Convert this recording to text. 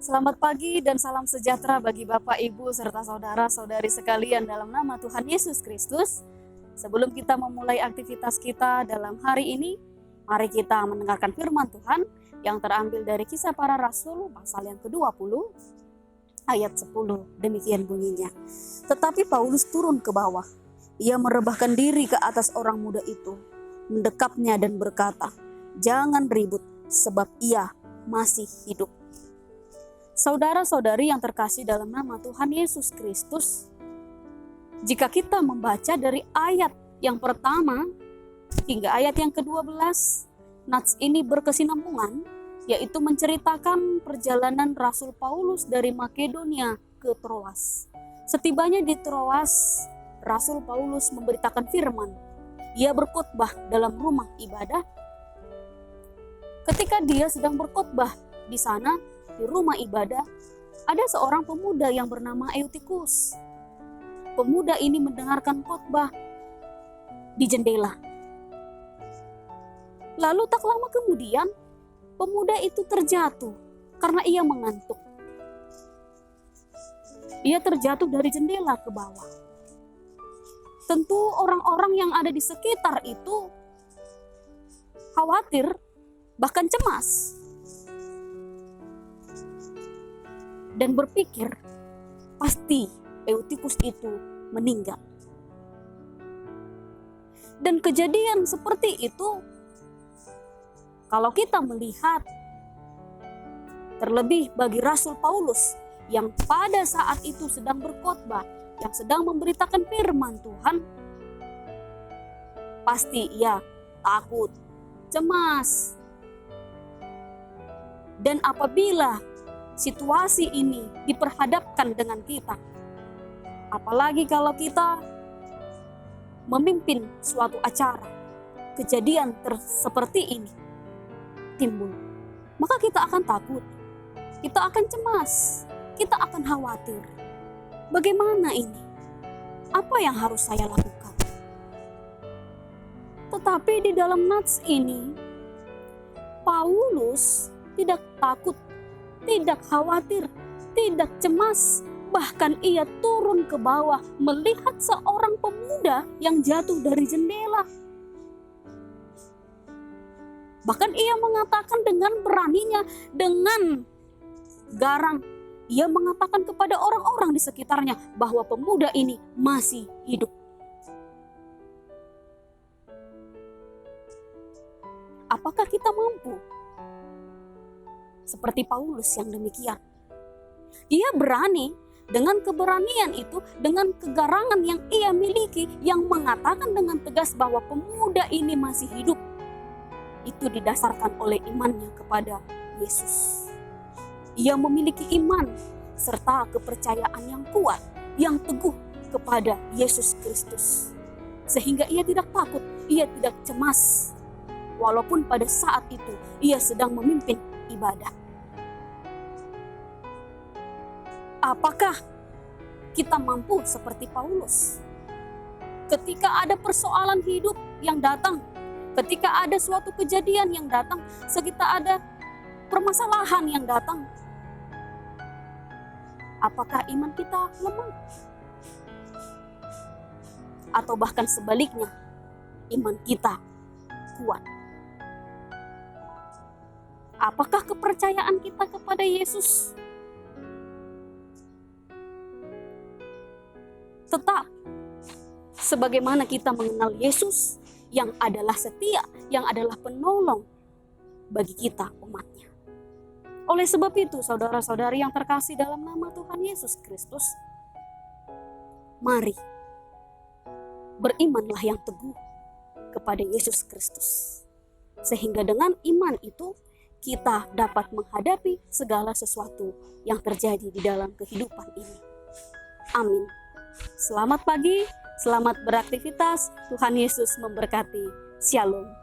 Selamat pagi dan salam sejahtera bagi Bapak, Ibu, serta saudara-saudari sekalian dalam nama Tuhan Yesus Kristus. Sebelum kita memulai aktivitas kita dalam hari ini, mari kita mendengarkan firman Tuhan yang terambil dari Kisah Para Rasul pasal yang ke-20 ayat 10. Demikian bunyinya. Tetapi Paulus turun ke bawah. Ia merebahkan diri ke atas orang muda itu, mendekapnya dan berkata, "Jangan ribut, sebab ia masih hidup." Saudara-saudari yang terkasih dalam nama Tuhan Yesus Kristus, jika kita membaca dari ayat yang pertama hingga ayat yang ke-12, nats ini berkesinambungan, yaitu menceritakan perjalanan Rasul Paulus dari Makedonia ke Troas. Setibanya di Troas, Rasul Paulus memberitakan firman. Ia berkhotbah dalam rumah ibadah. Ketika dia sedang berkhotbah di sana, di rumah ibadah, ada seorang pemuda yang bernama Eutikus. Pemuda ini mendengarkan khotbah di jendela. Lalu tak lama kemudian, pemuda itu terjatuh karena ia mengantuk. Ia terjatuh dari jendela ke bawah. Tentu orang-orang yang ada di sekitar itu khawatir, bahkan cemas, dan berpikir pasti Eutikus itu meninggal. Dan kejadian seperti itu, kalau kita melihat, terlebih bagi Rasul Paulus yang pada saat itu sedang berkhotbah, yang sedang memberitakan firman Tuhan, pasti ia takut, cemas. Dan apabila situasi ini diperhadapkan dengan kita, apalagi kalau kita memimpin suatu acara, kejadian seperti ini timbul, maka kita akan takut, kita akan cemas, kita akan khawatir. Bagaimana ini? Apa yang harus saya lakukan? Tetapi di dalam nats ini, Paulus tidak takut, tidak khawatir, tidak cemas, bahkan ia turun ke bawah melihat seorang pemuda yang jatuh dari jendela. Bahkan ia mengatakan dengan beraninya, dengan garang, ia mengatakan kepada orang-orang di sekitarnya bahwa pemuda ini masih hidup. Apakah kita mampu seperti Paulus yang demikian? Ia berani, dengan keberanian itu, dengan kegarangan yang ia miliki, yang mengatakan dengan tegas bahwa pemuda ini masih hidup. Itu didasarkan oleh imannya kepada Yesus. Ia memiliki iman serta kepercayaan yang kuat, yang teguh kepada Yesus Kristus. Sehingga ia tidak takut, ia tidak cemas, walaupun pada saat itu ia sedang memimpin ibadah. Apakah kita mampu seperti Paulus? Ketika ada persoalan hidup yang datang, ketika ada suatu kejadian yang datang, ketika ada permasalahan yang datang, apakah iman kita lemah? Atau bahkan sebaliknya, iman kita kuat? Apakah kepercayaan kita kepada Yesus tetap sebagaimana kita mengenal Yesus yang adalah setia, yang adalah penolong bagi kita umatnya? Oleh sebab itu, saudara-saudari yang terkasih dalam nama Tuhan Yesus Kristus, mari berimanlah yang teguh kepada Yesus Kristus, sehingga dengan iman itu kita dapat menghadapi segala sesuatu yang terjadi di dalam kehidupan ini. Amin. Selamat pagi, selamat beraktivitas. Tuhan Yesus memberkati. Shalom.